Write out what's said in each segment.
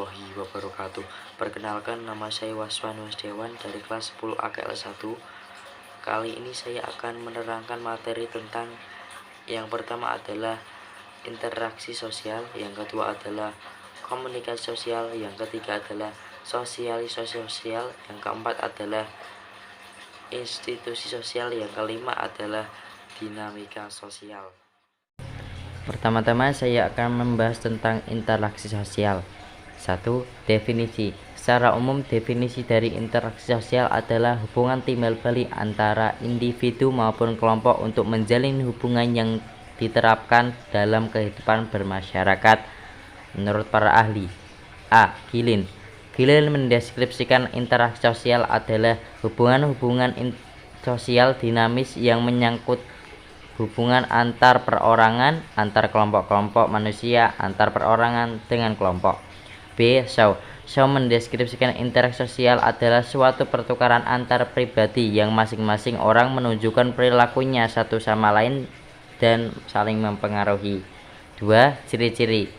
warahmatullahi wabarakatuh. Perkenalkan, nama saya Waswan Wasdewan dari kelas 10 AKL 1. Kali ini saya akan menerangkan materi tentang yang pertama adalah interaksi sosial, yang kedua adalah komunikasi sosial, yang ketiga adalah sosialisasi sosial, yang keempat adalah institusi sosial, yang kelima adalah dinamika sosial. Pertama-tama saya akan membahas tentang interaksi sosial. 1. Definisi. Secara umum, definisi dari interaksi sosial adalah hubungan timbal balik antara individu maupun kelompok untuk menjalin hubungan yang diterapkan dalam kehidupan bermasyarakat. Menurut para ahli. A. Gilin. Gilin mendeskripsikan interaksi sosial adalah hubungan-hubungan sosial dinamis yang menyangkut hubungan antar perorangan, antar kelompok-kelompok manusia, antar perorangan dengan kelompok. B. Shaw. Shaw mendeskripsikan interaksi sosial adalah suatu pertukaran antar pribadi yang masing-masing orang menunjukkan perilakunya satu sama lain dan saling mempengaruhi. 2. Ciri-ciri.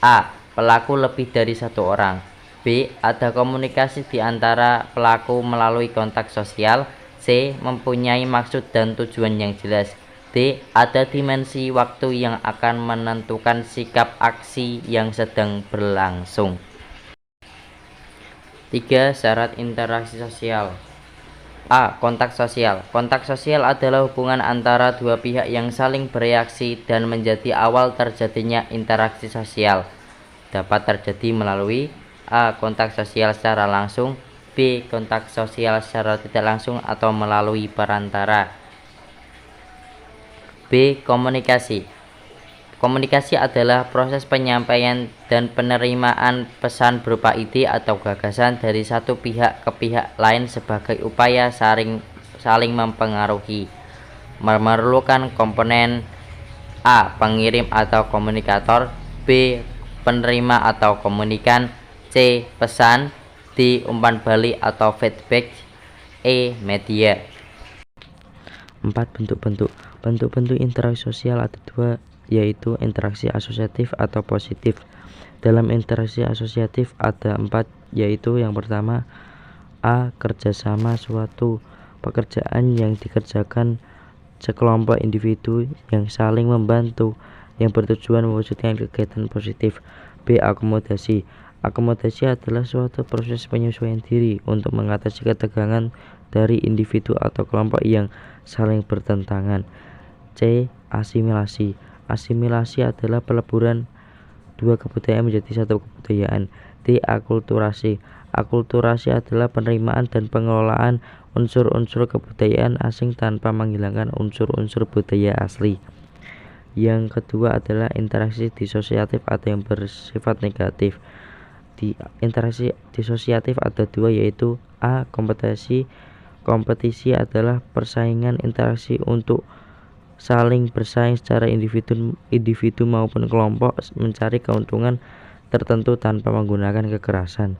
A. Pelaku lebih dari satu orang. B. Ada komunikasi di antara pelaku melalui kontak sosial. C. Mempunyai maksud dan tujuan yang jelas. D. Ada dimensi waktu yang akan menentukan sikap aksi yang sedang berlangsung. 3. Syarat interaksi sosial. A. Kontak sosial. Kontak sosial adalah hubungan antara dua pihak yang saling bereaksi dan menjadi awal terjadinya interaksi sosial. Dapat terjadi melalui A. Kontak sosial secara langsung, B. Kontak sosial secara tidak langsung atau melalui perantara. B. Komunikasi. Komunikasi adalah proses penyampaian dan penerimaan pesan berupa ide atau gagasan dari satu pihak ke pihak lain sebagai upaya saling mempengaruhi. Memerlukan komponen A. Pengirim atau komunikator, B. Penerima atau komunikan, C. Pesan, D. Umpan balik atau feedback, E. Media. 4. Bentuk-bentuk interaksi sosial ada dua, yaitu interaksi asosiatif atau positif. Dalam interaksi asosiatif ada 4, yaitu yang pertama A. Kerjasama, suatu pekerjaan yang dikerjakan sekelompok individu yang saling membantu yang bertujuan mewujudkan kegiatan positif. B. Akomodasi. Akomodasi adalah suatu proses penyesuaian diri untuk mengatasi ketegangan dari individu atau kelompok yang saling bertentangan. C. Asimilasi. Asimilasi adalah peleburan dua kebudayaan menjadi satu kebudayaan. D. Akulturasi. Akulturasi adalah penerimaan dan pengelolaan unsur-unsur kebudayaan asing tanpa menghilangkan unsur-unsur budaya asli. Yang kedua adalah interaksi disosiatif atau yang bersifat negatif. Di interaksi disosiatif ada dua, yaitu A. Kompetisi. Kompetisi adalah persaingan interaksi untuk saling bersaing secara individu maupun kelompok mencari keuntungan tertentu tanpa menggunakan kekerasan.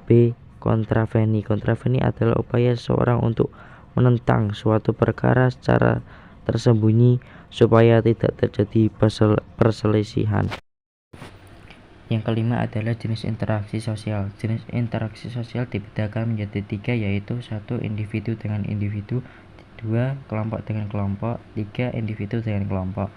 B. Kontraveni. Kontraveni adalah upaya seseorang untuk menentang suatu perkara secara tersembunyi supaya tidak terjadi perselisihan. Yang kelima adalah jenis interaksi sosial. Jenis interaksi sosial dibedakan menjadi 3, yaitu 1. Individu dengan individu, 2. Kelompok dengan kelompok, 3. Individu dengan kelompok.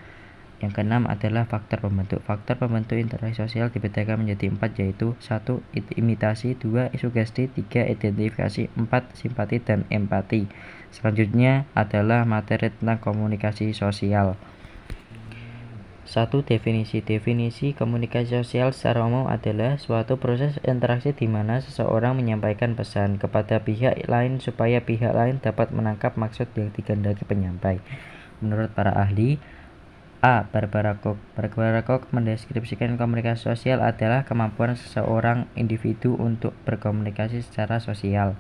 Yang keenam adalah faktor pembentuk. Faktor pembentuk interaksi sosial dibedakan menjadi 4, yaitu 1. Imitasi, 2. Sugesti, 3. Identifikasi, 4. Simpati dan empati. Selanjutnya adalah materi tentang komunikasi sosial. 1. Definisi. Definisi komunikasi sosial secara umum adalah suatu proses interaksi di mana seseorang menyampaikan pesan kepada pihak lain supaya pihak lain dapat menangkap maksud yang dikehendaki penyampai. Menurut para ahli, A. Barbara Koch. Barbara Koch mendeskripsikan komunikasi sosial adalah kemampuan seseorang individu untuk berkomunikasi secara sosial.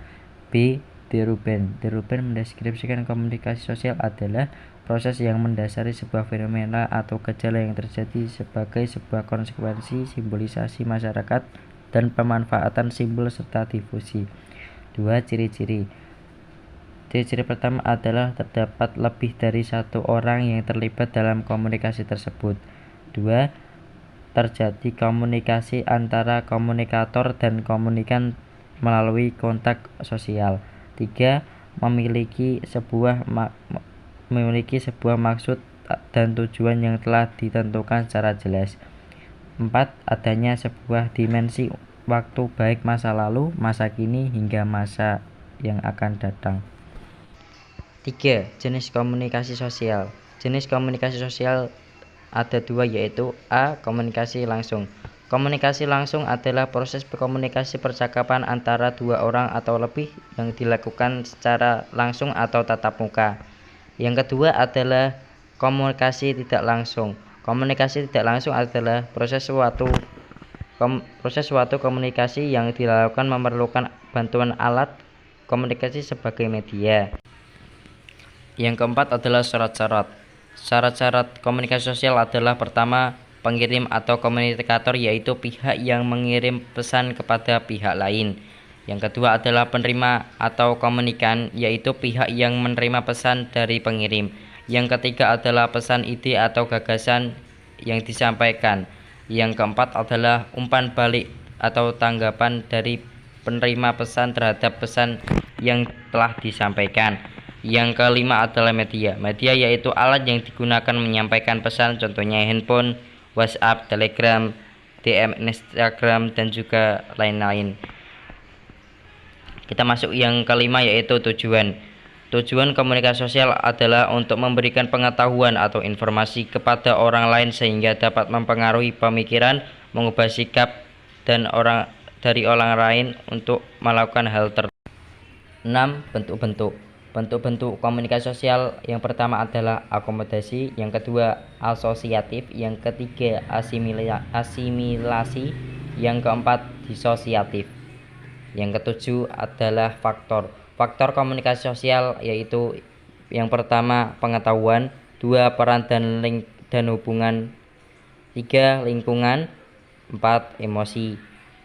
B. De Ruben. De Ruben mendeskripsikan komunikasi sosial adalah proses yang mendasari sebuah fenomena atau gejala yang terjadi sebagai sebuah konsekuensi simbolisasi masyarakat dan pemanfaatan simbol serta difusi. 2. Ciri-ciri. Ciri-ciri pertama adalah terdapat lebih dari satu orang yang terlibat dalam komunikasi tersebut. 2. terjadi komunikasi antara komunikator dan komunikan melalui kontak sosial. 3. Memiliki sebuah maksud dan tujuan yang telah ditentukan secara jelas. 4. Adanya sebuah dimensi waktu baik masa lalu, masa kini, hingga masa yang akan datang. 3. Jenis komunikasi sosial. Jenis komunikasi sosial ada dua, yaitu A. Komunikasi langsung. Komunikasi langsung adalah proses berkomunikasi percakapan antara dua orang atau lebih yang dilakukan secara langsung atau tatap muka. Yang kedua adalah komunikasi tidak langsung. Komunikasi tidak langsung adalah proses suatu komunikasi yang dilakukan memerlukan bantuan alat komunikasi sebagai media. Yang keempat adalah syarat-syarat. Syarat-syarat komunikasi sosial adalah: pertama, pengirim atau komunikator, yaitu pihak yang mengirim pesan kepada pihak lain. Yang kedua adalah penerima atau komunikan, yaitu pihak yang menerima pesan dari pengirim. Yang ketiga adalah pesan, ide atau gagasan yang disampaikan. Yang keempat adalah umpan balik atau tanggapan dari penerima pesan terhadap pesan yang telah disampaikan. Yang kelima adalah media. Media yaitu alat yang digunakan menyampaikan pesan, contohnya handphone, WhatsApp, Telegram, DM Instagram, dan juga lain-lain. Kita masuk yang kelima, yaitu tujuan. Tujuan komunikasi sosial adalah untuk memberikan pengetahuan atau informasi kepada orang lain sehingga dapat mempengaruhi pemikiran, mengubah sikap dari orang lain untuk melakukan hal tertentu. 6. Bentuk-bentuk. Bentuk-bentuk komunikasi sosial yang pertama adalah akomodasi, yang kedua asosiatif, yang ketiga asimilasi, yang keempat disosiatif. Yang ketujuh adalah faktor. Faktor komunikasi sosial yaitu: yang pertama pengetahuan, 2 peran dan hubungan, 3 lingkungan, 4 emosi,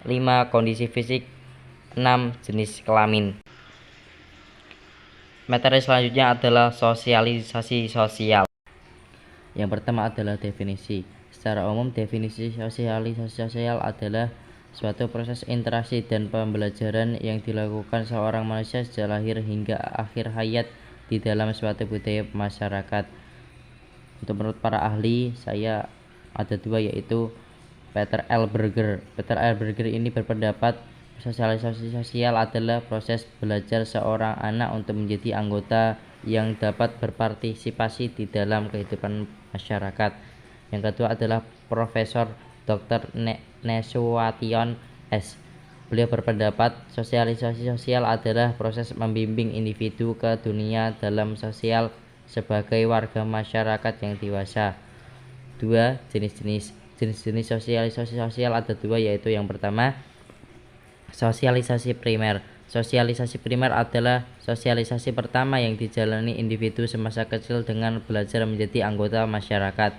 5 kondisi fisik, 6 jenis kelamin. Materi selanjutnya adalah sosialisasi sosial. Yang pertama adalah definisi. Secara umum, definisi sosialisasi sosial adalah suatu proses interaksi dan pembelajaran yang dilakukan seorang manusia sejak lahir hingga akhir hayat di dalam suatu budaya masyarakat. Untuk menurut para ahli, saya ada dua, yaitu Peter L. Berger. Peter L. Berger ini berpendapat sosialisasi sosial adalah proses belajar seorang anak untuk menjadi anggota yang dapat berpartisipasi di dalam kehidupan masyarakat. Yang kedua adalah Profesor Dr. Nesuation S. Beliau berpendapat sosialisasi sosial adalah proses membimbing individu ke dunia dalam sosial sebagai warga masyarakat yang dewasa. 2. Jenis-jenis sosialisasi sosial ada dua, yaitu yang pertama sosialisasi primer. Sosialisasi primer adalah sosialisasi pertama yang dijalani individu semasa kecil dengan belajar menjadi anggota masyarakat.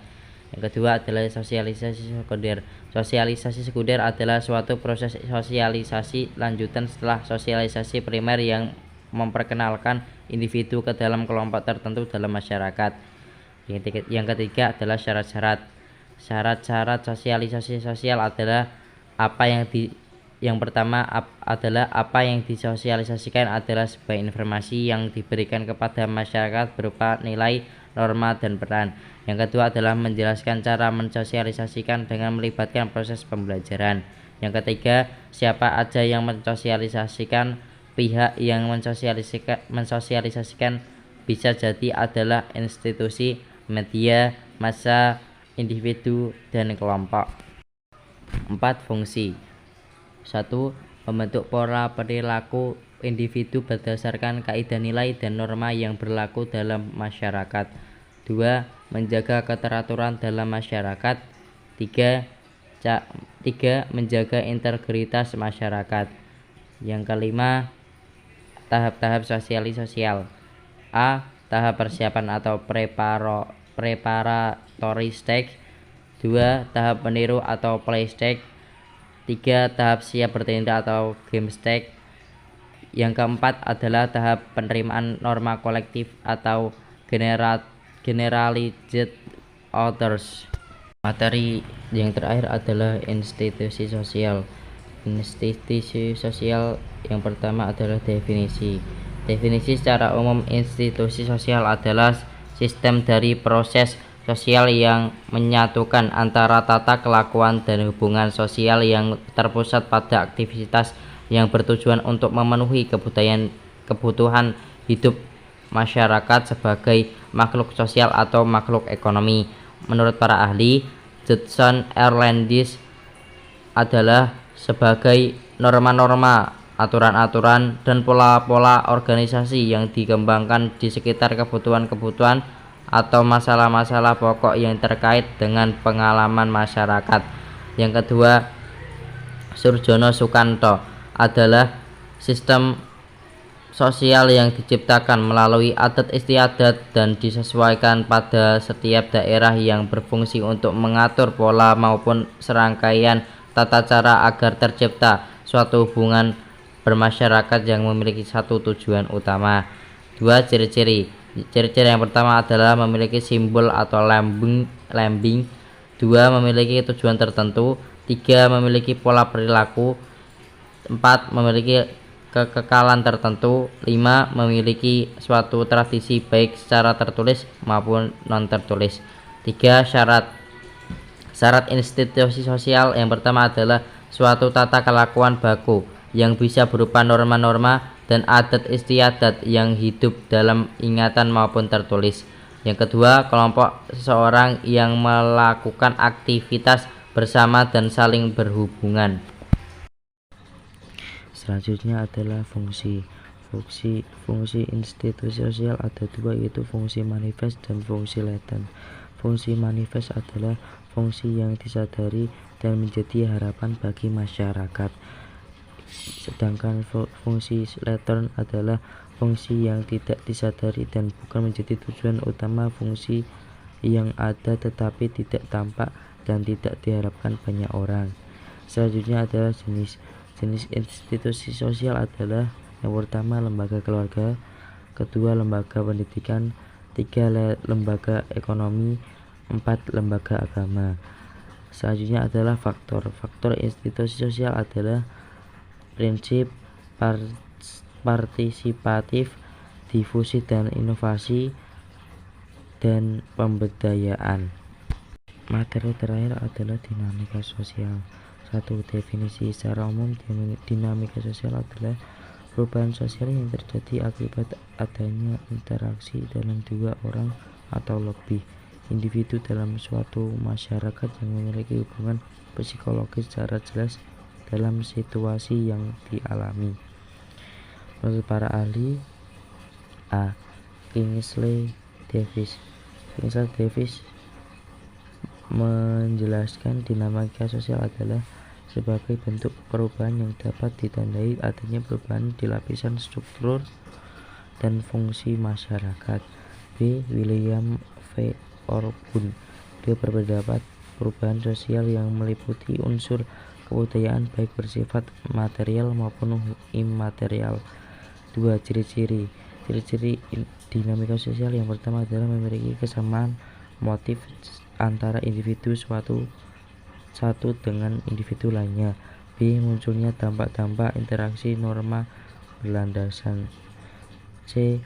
Yang kedua adalah sosialisasi sekunder. Sosialisasi sekunder adalah suatu proses sosialisasi lanjutan setelah sosialisasi primer yang memperkenalkan individu ke dalam kelompok tertentu dalam masyarakat. Yang ketiga adalah syarat-syarat. Syarat-syarat sosialisasi sosial adalah yang pertama adalah apa yang disosialisasikan adalah sebuah informasi yang diberikan kepada masyarakat berupa nilai, norma, dan peran. Yang kedua adalah menjelaskan cara mensosialisasikan dengan melibatkan proses pembelajaran. Yang ketiga, siapa aja yang mensosialisasikan. Pihak yang mensosialisasikan bisa jadi adalah institusi, media, massa, individu, dan kelompok. 4. Fungsi. 1. Membentuk pola perilaku individu berdasarkan kaidah nilai dan norma yang berlaku dalam masyarakat. 2. Menjaga keteraturan dalam masyarakat. 3. Menjaga integritas masyarakat. Yang kelima, tahap-tahap sosialisasi sosial. A. Tahap persiapan atau preparatory stage. 2. Tahap meniru atau play stage. 3. Tahap siap bertindak atau game stage. Yang keempat adalah tahap penerimaan norma kolektif atau generalized orders. Materi yang terakhir adalah institusi sosial. Institusi sosial yang pertama adalah definisi. Definisi secara umum, institusi sosial adalah sistem dari proses sosial yang menyatukan antara tata kelakuan dan hubungan sosial yang terpusat pada aktivitas yang bertujuan untuk memenuhi kebutuhan hidup masyarakat sebagai makhluk sosial atau makhluk ekonomi. Menurut para ahli, Judson Erlandis adalah sebagai norma-norma, aturan-aturan, dan pola-pola organisasi yang dikembangkan di sekitar kebutuhan-kebutuhan atau masalah-masalah pokok yang terkait dengan pengalaman masyarakat. Yang kedua, Surjono Sukanto adalah sistem sosial yang diciptakan melalui adat istiadat dan disesuaikan pada setiap daerah yang berfungsi untuk mengatur pola maupun serangkaian tata cara agar tercipta suatu hubungan bermasyarakat yang memiliki satu tujuan utama. Dua ciri-ciri. Ciri-ciri yang pertama adalah memiliki simbol atau lambing. Dua, memiliki tujuan tertentu. Tiga, memiliki pola perilaku. Empat, memiliki kekekalan tertentu. 5. Memiliki suatu tradisi baik secara tertulis maupun non tertulis. 3. Syarat institusi sosial yang pertama adalah suatu tata kelakuan baku yang bisa berupa norma-norma dan adat istiadat yang hidup dalam ingatan maupun tertulis. Yang kedua, kelompok seseorang yang melakukan aktivitas bersama dan saling berhubungan. Selanjutnya adalah fungsi. Fungsi institusi sosial ada dua, yaitu fungsi manifest dan fungsi latent. Fungsi manifest adalah fungsi yang disadari dan menjadi harapan bagi masyarakat. Sedangkan fungsi latent adalah fungsi yang tidak disadari dan bukan menjadi tujuan utama, fungsi yang ada tetapi tidak tampak dan tidak diharapkan banyak orang. Selanjutnya adalah jenis institusi sosial adalah yang pertama lembaga keluarga, kedua lembaga pendidikan, tiga lembaga ekonomi, 4 lembaga agama. Selanjutnya adalah faktor institusi sosial adalah prinsip partisipatif, difusi dan inovasi, dan pemberdayaan. Materi terakhir adalah dinamika sosial. 1. Definisi. Secara umum, dinamika sosial adalah perubahan sosial yang terjadi akibat adanya interaksi dalam dua orang atau lebih individu dalam suatu masyarakat yang memiliki hubungan psikologis secara jelas dalam situasi yang dialami. Menurut para ahli, A. Kingsley Davis menjelaskan dinamika sosial adalah sebagai bentuk perubahan yang dapat ditandai adanya perubahan di lapisan struktur dan fungsi masyarakat. B. William V. Orbun. Dia berpendapat perubahan sosial yang meliputi unsur kebudayaan baik bersifat material maupun imaterial. 2. Ciri-ciri dinamika sosial yang pertama adalah memiliki kesamaan motif antara individu satu dengan individu lainnya. B. Munculnya dampak-dampak interaksi norma berlandaskan. C.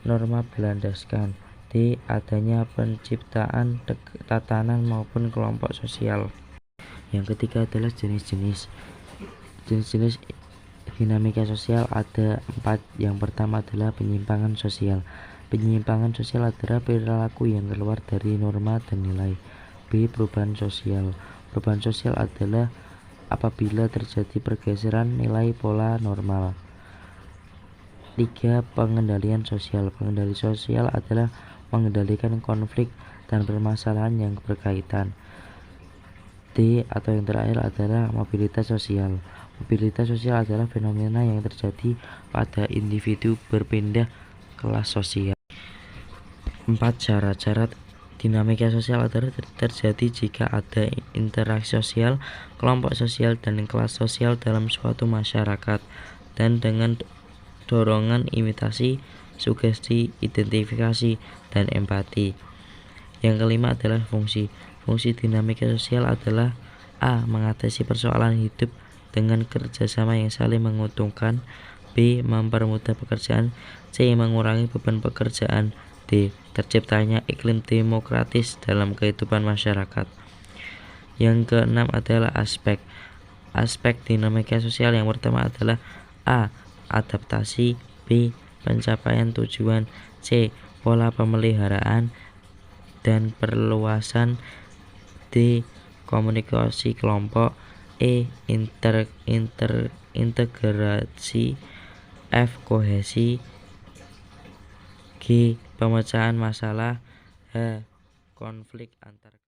Norma berlandaskan. D. Adanya penciptaan tatanan maupun kelompok sosial. Yang ketiga adalah jenis-jenis dinamika sosial ada 4. Yang pertama adalah penyimpangan sosial. Penyimpangan sosial adalah perilaku yang keluar dari norma dan nilai. B. Perubahan sosial. Perubahan sosial adalah apabila terjadi pergeseran nilai pola normal. 3. Pengendalian sosial. Pengendali sosial adalah mengendalikan konflik dan permasalahan yang berkaitan. D. Atau yang terakhir adalah mobilitas sosial. Mobilitas sosial adalah fenomena yang terjadi pada individu berpindah kelas sosial. 4. Syarat dinamika sosial adalah terjadi jika ada interaksi sosial, kelompok sosial, dan kelas sosial dalam suatu masyarakat, dan dengan dorongan imitasi, sugesti, identifikasi, dan empati. Yang kelima adalah fungsi. Fungsi dinamika sosial adalah A. Mengatasi persoalan hidup dengan kerjasama yang saling menguntungkan, B. Mempermudah pekerjaan, C. Mengurangi beban pekerjaan, D. Terciptanya iklim demokratis dalam kehidupan masyarakat. Yang keenam adalah aspek dinamika sosial. Yang pertama adalah A. Adaptasi, B. Pencapaian tujuan, C. Pola pemeliharaan dan perluasan, D. Komunikasi kelompok, E. Integrasi, F. Kohesi, G. Pemecahan masalah, H. Konflik antar